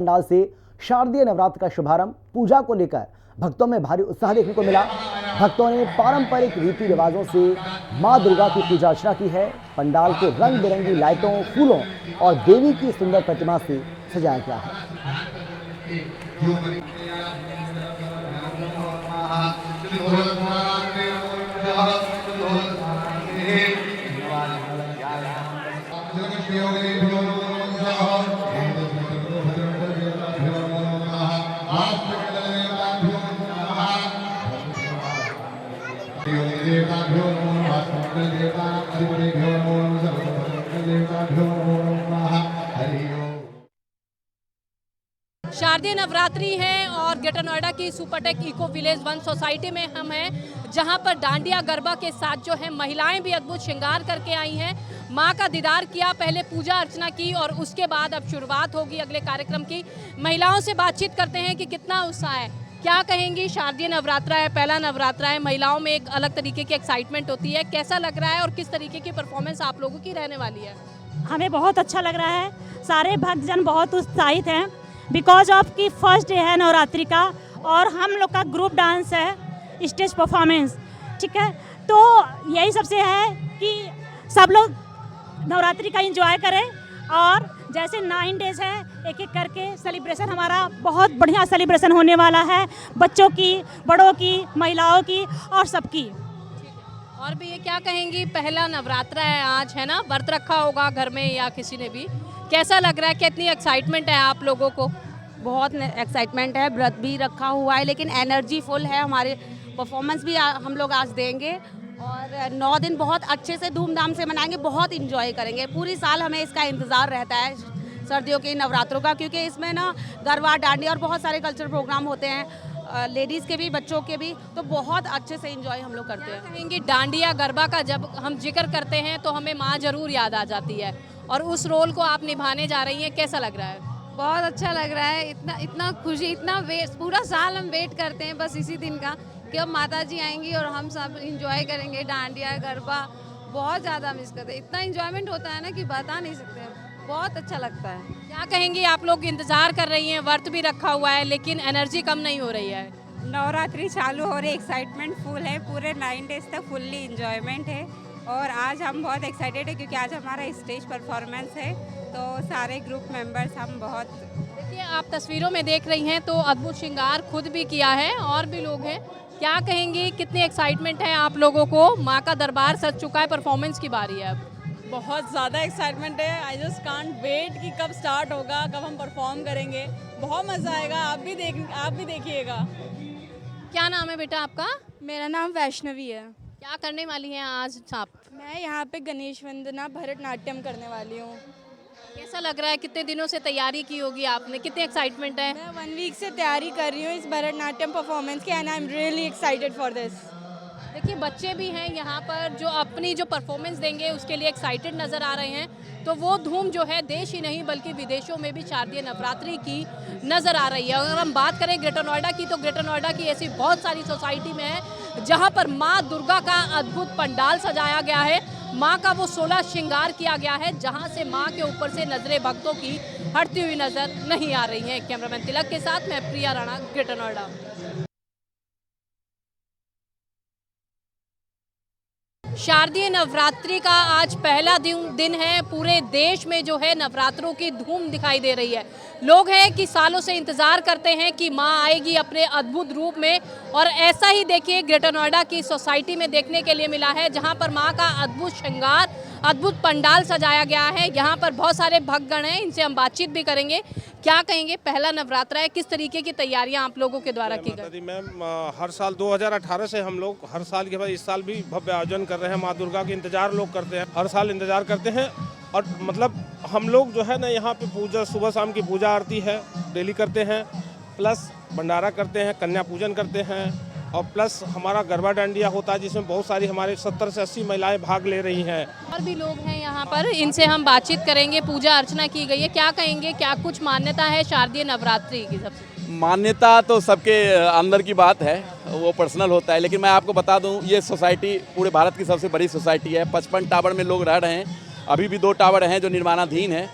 पंडाल से शारदीय नवरात्र का शुभारंभ पूजा को लेकर भक्तों में भारी उत्साह देखने को मिला। भक्तों ने पारंपरिक रीति रिवाजों से मां दुर्गा की पूजा अर्चना की है। पंडाल को रंग बिरंगी लाइटों, फूलों और देवी की सुंदर प्रतिमा से सजाया गया है। शारदीय नवरात्रि है और ग्रेटर नोएडा की सुपरटेक इको विलेज 1 सोसाइटी में हम हैं, जहां पर डांडिया गरबा के साथ जो है महिलाएं भी अद्भुत श्रृंगार करके आई हैं। मां का दीदार किया, पहले पूजा अर्चना की और उसके बाद अब शुरुआत होगी अगले कार्यक्रम की। महिलाओं से बातचीत करते हैं कि कितना उत्साह है, क्या कहेंगी। शारदीय नवरात्रा है, पहला नवरात्रा है, महिलाओं में एक अलग तरीके की एक्साइटमेंट होती है। कैसा लग रहा है और किस तरीके की परफॉर्मेंस आप लोगों की रहने वाली है? हमें बहुत अच्छा लग रहा है। सारे भक्तजन बहुत उत्साहित हैं बिकॉज ऑफ की फर्स्ट डे है नवरात्रि का और हम लोग का ग्रुप डांस है, स्टेज परफॉर्मेंस, ठीक है। तो यही सबसे है कि सब लोग नवरात्रि का एंजॉय करें और जैसे 9 डेज है एक एक करके सेलिब्रेशन, हमारा बहुत बढ़िया सेलिब्रेशन होने वाला है, बच्चों की, बड़ों की, महिलाओं की और सबकी। और भी ये क्या कहेंगी, पहला नवरात्रा है आज, है ना, व्रत रखा होगा घर में या किसी ने भी, कैसा लग रहा है, कितनी एक्साइटमेंट है आप लोगों को? बहुत एक्साइटमेंट है, व्रत भी रखा हुआ है लेकिन एनर्जी फुल है। हमारे परफॉर्मेंस भी हम लोग आज देंगे और 9 दिन बहुत अच्छे से धूमधाम से मनाएंगे, बहुत इंजॉय करेंगे। पूरी साल हमें इसका इंतज़ार रहता है सर्दियों के नवरात्रों का, क्योंकि इसमें ना गरबा, डांडिया और बहुत सारे कल्चरल प्रोग्राम होते हैं, लेडीज़ के भी, बच्चों के भी, तो बहुत अच्छे से इंजॉय हम लोग करते हैं। कहेंगे डांडिया गरबा का जब हम जिक्र करते हैं तो हमें माँ जरूर याद आ जाती है और उस रोल को आप निभाने जा रही हैं, कैसा लग रहा है? बहुत अच्छा लग रहा है। इतना खुशी, इतना वेट, पूरा साल हम वेट करते हैं बस इसी दिन का कि अब माता जी आएंगी और हम सब इंजॉय करेंगे डांडिया गरबा। बहुत ज़्यादा मिस करते हैं, इतना इंजॉयमेंट होता है ना कि बता नहीं सकते, बहुत अच्छा लगता है। क्या कहेंगी, आप लोग इंतजार कर रही हैं, व्रत भी रखा हुआ है लेकिन एनर्जी कम नहीं हो रही है? नवरात्रि चालू हो रही, एक्साइटमेंट फुल है, पूरे 9 डेज तक फुल्ली इंजॉयमेंट है और आज हम बहुत एक्साइटेड है क्योंकि आज हमारा स्टेज परफॉर्मेंस है, तो सारे ग्रुप मेंबर्स हम बहुत। देखिए, आप तस्वीरों में देख रही हैं तो अद्भुत श्रृंगार खुद भी किया है और भी लोग हैं। क्या कहेंगी, कितनी एक्साइटमेंट है आप लोगों को? माँ का दरबार सज चुका है, परफॉर्मेंस की बारी है अब। बहुत ज़्यादा एक्साइटमेंट है। आई जस्ट कांट वेट कि कब स्टार्ट होगा, कब हम परफॉर्म करेंगे। बहुत मज़ा आएगा, आप भी देखिएगा। क्या नाम है बेटा आपका? मेरा नाम वैष्णवी है। क्या करने वाली हैं आज आप? मैं यहाँ पे गणेश वंदना भरतनाट्यम करने वाली हूँ। कैसा लग रहा है, कितने दिनों से तैयारी की होगी आपने, कितनी एक्साइटमेंट है? मैं 1 वीक से तैयारी कर रही हूँ इस भरतनाट्यम परफॉर्मेंस की and I am really excited for this. देखिए, बच्चे भी हैं यहाँ पर जो अपनी जो परफॉर्मेंस देंगे उसके लिए एक्साइटेड नज़र आ रहे हैं। तो वो धूम जो है देश ही नहीं बल्कि विदेशों में भी शारदीय नवरात्रि की नज़र आ रही है। अगर हम बात करें ग्रेटर नोएडा की, तो ग्रेटर नोएडा की ऐसी बहुत सारी सोसाइटी में है जहाँ पर माँ दुर्गा का अद्भुत पंडाल सजाया गया है। माँ का वो 16 श्रृंगार किया गया है जहाँ से माँ के ऊपर से नजरें भक्तों की हटती हुई नजर नहीं आ रही हैं। कैमरामैन तिलक के साथ मैं प्रिया राणा, ग्रेटर नोएडा। शारदीय नवरात्रि का आज पहला दिन है। पूरे देश में जो है नवरात्रों की धूम दिखाई दे रही है। लोग हैं कि सालों से इंतज़ार करते हैं कि माँ आएगी अपने अद्भुत रूप में, और ऐसा ही देखिए ग्रेटर नोएडा की सोसाइटी में देखने के लिए मिला है जहाँ पर माँ का अद्भुत श्रृंगार, अद्भुत पंडाल सजाया गया है। यहाँ पर बहुत सारे भक्तगण हैं, इनसे हम बातचीत भी करेंगे। क्या कहेंगे, पहला नवरात्रा है, किस तरीके की तैयारियां आप लोगों के द्वारा की गई? मैम, हर साल 2018 से हम लोग हर साल के बाद इस साल भी भव्य आयोजन कर रहे हैं। माँ दुर्गा के इंतजार लोग करते हैं, हर साल इंतजार करते हैं। और मतलब हम लोग जो है ना यहाँ पे पूजा, सुबह शाम की पूजा आरती है डेली करते हैं, प्लस भंडारा करते हैं, कन्या पूजन करते हैं और प्लस हमारा गरबा डांडिया होता है जिसमें बहुत सारी हमारे 70 से 80 महिलाएं भाग ले रही हैं। और भी लोग हैं यहाँ पर, इनसे हम बातचीत करेंगे। पूजा अर्चना की गई है, क्या कहेंगे, क्या कुछ मान्यता है शारदीय नवरात्रि की? सबसे मान्यता तो सबके अंदर की बात है, वो पर्सनल होता है, लेकिन मैं आपको बता दूं ये सोसाइटी पूरे भारत की सबसे बड़ी सोसाइटी है। 55 टावर में लोग रह रहे हैं, अभी भी 2 टावर हैं जो निर्माणाधीन है।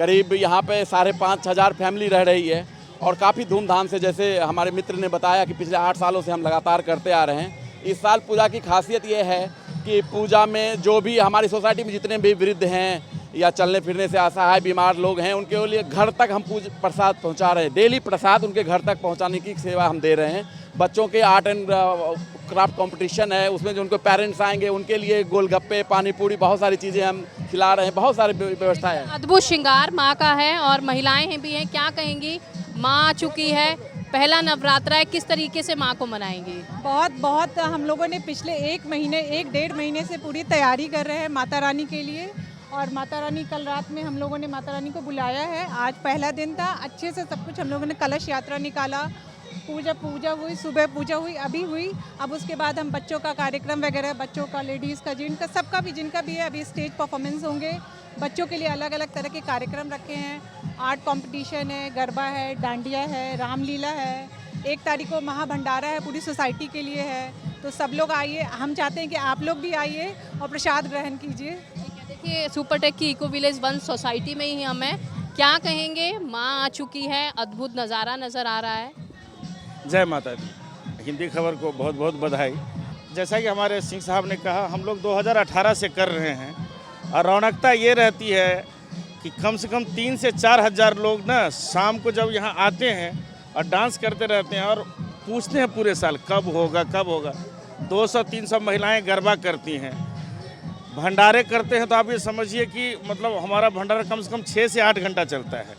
करीब यहाँ पे 5,500 फैमिली रह रही है और काफ़ी धूमधाम से, जैसे हमारे मित्र ने बताया कि पिछले 8 सालों से हम लगातार करते आ रहे हैं। इस साल पूजा की खासियत ये है कि पूजा में जो भी हमारी सोसाइटी में जितने भी वृद्ध हैं या चलने फिरने से असहाय बीमार लोग हैं, उनके लिए घर तक हम प्रसाद पहुंचा रहे हैं। डेली प्रसाद उनके घर तक पहुंचाने की सेवा हम दे रहे हैं। बच्चों के आर्ट एंड क्राफ्ट कंपटीशन है, उसमें जो उनके पेरेंट्स आएंगे उनके लिए गोलगप्पे, पानी पूरी, बहुत सारी चीज़ें हम खिला रहे हैं। बहुत सारी व्यवस्थाएँ हैं। अद्भुत श्रृंगार माँ का है और महिलाएं भी हैं। क्या कहेंगी, माँ आ चुकी है, पहला नवरात्रा है, किस तरीके से माँ को मनाएंगी? बहुत हम लोगों ने पिछले 1 महीने से पूरी तैयारी कर रहे हैं माता रानी के लिए। और माता रानी कल रात में हम लोगों ने माता रानी को बुलाया है। आज पहला दिन था, अच्छे से सब कुछ हम लोगों ने कलश यात्रा निकाला, पूजा हुई, सुबह पूजा हुई, अभी हुई। अब उसके बाद हम बच्चों का कार्यक्रम वगैरह, बच्चों का, लेडीज़ का, जिनका सबका भी, जिनका भी है, अभी स्टेज परफॉर्मेंस होंगे। बच्चों के लिए अलग अलग तरह के कार्यक्रम रखे हैं। आर्ट कंपटीशन है, गरबा है, डांडिया है, रामलीला है। 1 तारीख को महाभंडारा है, पूरी सोसाइटी के लिए है। तो सब लोग आइए, हम चाहते हैं कि आप लोग भी आइए और प्रसाद ग्रहण कीजिए। देखिए, सुपरटेक की इको विलेज 1 सोसाइटी में ही हम हैं। क्या कहेंगे, माँ आ चुकी है, अद्भुत नज़ारा नज़र आ रहा है। जय माता दी। हिंदी खबर को बहुत बहुत बधाई। जैसा कि हमारे सिंह साहब ने कहा, हम लोग 2018 से कर रहे हैं और रौनकता ये रहती है कि कम से कम 3 से 4 हज़ार लोग ना शाम को जब यहाँ आते हैं और डांस करते रहते हैं और पूछते हैं पूरे साल कब होगा कब होगा। 200-300 महिलाएं गरबा करती हैं, भंडारे करते हैं। तो आप ये समझिए कि मतलब हमारा भंडारा कम से कम 6 से 8 घंटा चलता है।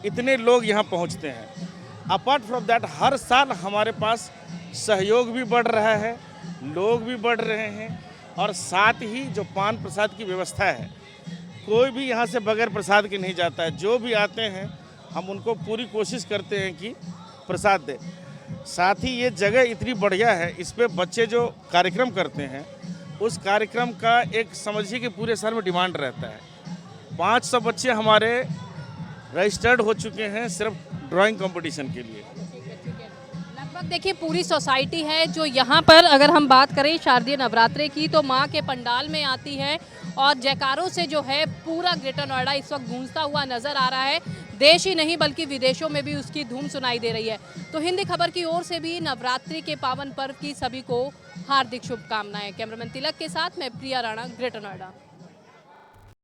इतने लोग यहाँ पहुँचते हैं। अपार्ट फ्रॉम दैट, हर साल हमारे पास सहयोग भी बढ़ रहा है, लोग भी बढ़ रहे हैं और साथ ही जो पान प्रसाद की व्यवस्था है, कोई भी यहाँ से बगैर प्रसाद के नहीं जाता है। जो भी आते हैं हम उनको पूरी कोशिश करते हैं कि प्रसाद दें। साथ ही ये जगह इतनी बढ़िया है, इस पे बच्चे जो कार्यक्रम करते हैं उस कार्यक्रम का एक समझिए कि पूरे शहर में डिमांड रहता है। 500 बच्चे हमारे रजिस्टर्ड हो चुके हैं सिर्फ ड्राइंग कंपटीशन के लिए। लगभग देखिए पूरी सोसाइटी है जो यहाँ पर, अगर हम बात करें शारदीय नवरात्रे की, तो माँ के पंडाल में आती है और जयकारों से जो है पूरा ग्रेटर नोएडा इस वक्त गूंजता हुआ नजर आ रहा है। देश ही नहीं बल्कि विदेशों में भी उसकी धूम सुनाई दे रही है। तो हिंदी खबर की ओर से भी नवरात्रि के पावन पर्व की सभी को हार्दिक शुभकामनाएं। कैमरामैन तिलक के साथ मैं प्रिया राणा, ग्रेटर नोएडा।